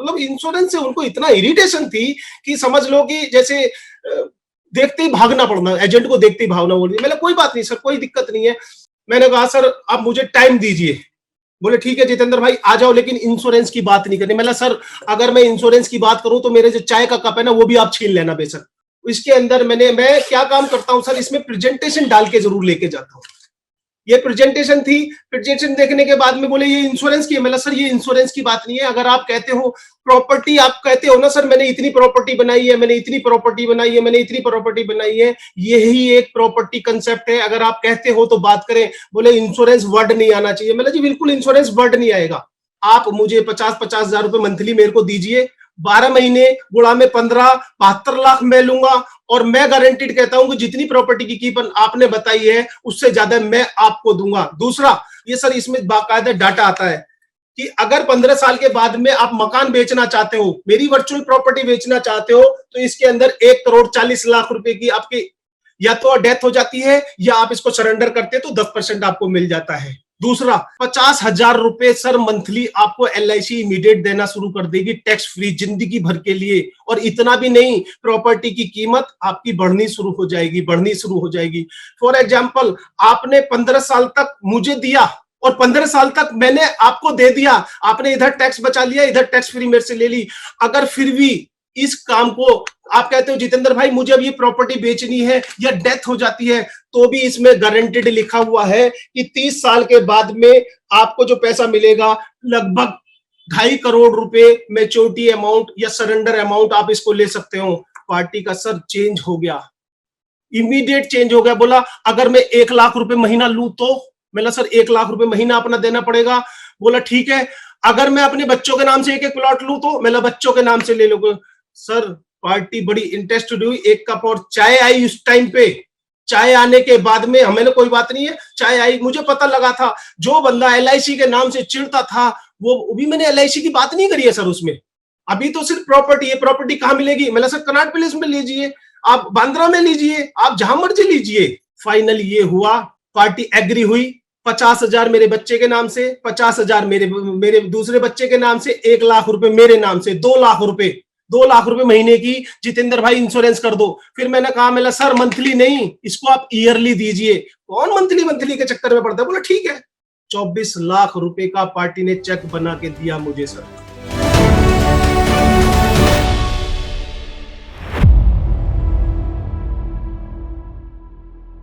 मतलब इंश्योरेंस से उनको इतना इरिटेशन थी कि समझ लो कि जैसे देखते ही भागना पड़ना, एजेंट को देखते ही भागना बोल दिया। मैंने कोई बात नहीं सर, कोई दिक्कत नहीं है। मैंने कहा सर आप मुझे टाइम दीजिए। बोले ठीक है जितेंद्र भाई आ जाओ, लेकिन इंश्योरेंस की बात नहीं करनी। मैंने सर अगर मैं इंश्योरेंस की बात करूं तो मेरे जो चाय का कप है ना वो भी आप छीन लेना बेशक। इसके अंदर मैं क्या काम करता हूं सर, इसमें प्रेजेंटेशन डाल के जरूर लेके जाता हूं। ये प्रेजेंटेशन थी, प्रेजेंटेशन देखने के बाद में बोले ये इंश्योरेंस की है। मतलब सर ये इंश्योरेंस की बात नहीं है। अगर आप कहते हो प्रॉपर्टी, आप कहते हो ना सर मैंने इतनी प्रॉपर्टी बनाई है, मैंने इतनी प्रॉपर्टी बनाई है, मैंने इतनी प्रॉपर्टी बनाई है, यही एक प्रॉपर्टी कंसेप्ट है। अगर आप कहते हो तो बात करें। बोले इंश्योरेंस वर्ड नहीं आना चाहिए। मतलब जी बिल्कुल इंश्योरेंस वर्ड नहीं आएगा। आप मुझे 50-50 हजार रुपए मंथली मेरे को दीजिए, 12 महीने गुणा में 15, 72 लाख मैं लूंगा। और मैं गारंटीड कहता हूं कि जितनी प्रॉपर्टी की कीमत आपने बताई है उससे ज्यादा मैं आपको दूंगा। दूसरा ये सर इसमें बाकायदा डाटा आता है कि अगर 15 साल के बाद में आप मकान बेचना चाहते हो, मेरी वर्चुअल प्रॉपर्टी बेचना चाहते हो, तो इसके अंदर 1,40,00,000 रुपए की आपकी या तो डेथ हो जाती है या आप इसको सरेंडर करते हैं तो 10% आपको मिल जाता है। दूसरा 50,000 रुपए सर मंथली आपको LIC इमीडिएट देना शुरू कर देगी टैक्स फ्री जिंदगी भर के लिए। और इतना भी नहीं, प्रॉपर्टी की कीमत आपकी बढ़नी शुरू हो जाएगी, बढ़नी शुरू हो जाएगी। फॉर एग्जांपल आपने 15 साल तक मुझे दिया और 15 साल तक मैंने आपको दे दिया, आपने इधर टैक्स बचा लिया, इधर टैक्स फ्री मेरे से ले ली। अगर फिर भी इस काम को आप कहते हो जितेंद्र भाई मुझे अब ये प्रॉपर्टी बेचनी है या डेथ हो जाती है, तो भी इसमें गारंटेड लिखा हुआ है कि 30 साल के बाद में आपको जो पैसा मिलेगा लगभग 2.5 करोड़ रुपए मैच्योरिटी अमाउंट या सरेंडर अमाउंट आप इसको ले सकते हो। पार्टी का सर चेंज हो गया, इमीडिएट चेंज हो गया। बोला अगर मैं 1 लाख रुपए महीना लूं तो? मैंने सर 1 लाख रुपए महीना अपना देना पड़ेगा। बोला ठीक है। अगर मैं अपने बच्चों के नाम से एक प्लॉट लूं तो? मैंने बच्चों के नाम से ले लो। सर पार्टी बड़ी इंटरेस्टेड हुई। 1 कप और चाय आई उस टाइम पे। चाय आने के बाद में हमें कोई बात नहीं है, चाय आई। मुझे पता लगा था जो बंदा LIC के नाम से चिढ़ता था वो भी मैंने LIC की बात नहीं करी है सर उसमें। अभी तो सिर्फ प्रॉपर्टी है। प्रॉपर्टी कहां मिलेगी? मैंने सर कनॉट प्लेस में लीजिए, आप बांद्रा में लीजिए, आप जहां मर्जी लीजिए। फाइनल ये हुआ, पार्टी एग्री हुई। 50,000 मेरे बच्चे के नाम से, 50,000 मेरे दूसरे बच्चे के नाम से, 1 लाख रुपए मेरे नाम से, 2 लाख रुपए, 2 लाख रुपए महीने की जितेंद्र भाई इंश्योरेंस कर दो। फिर मैंने कहा मैंने सर मंथली नहीं, इसको आप ईयरली दीजिए। कौन मंथली मंथली के चक्कर में पड़ता है? बोला ठीक है। 24 लाख रुपए का पार्टी ने चेक बना के दिया मुझे सर।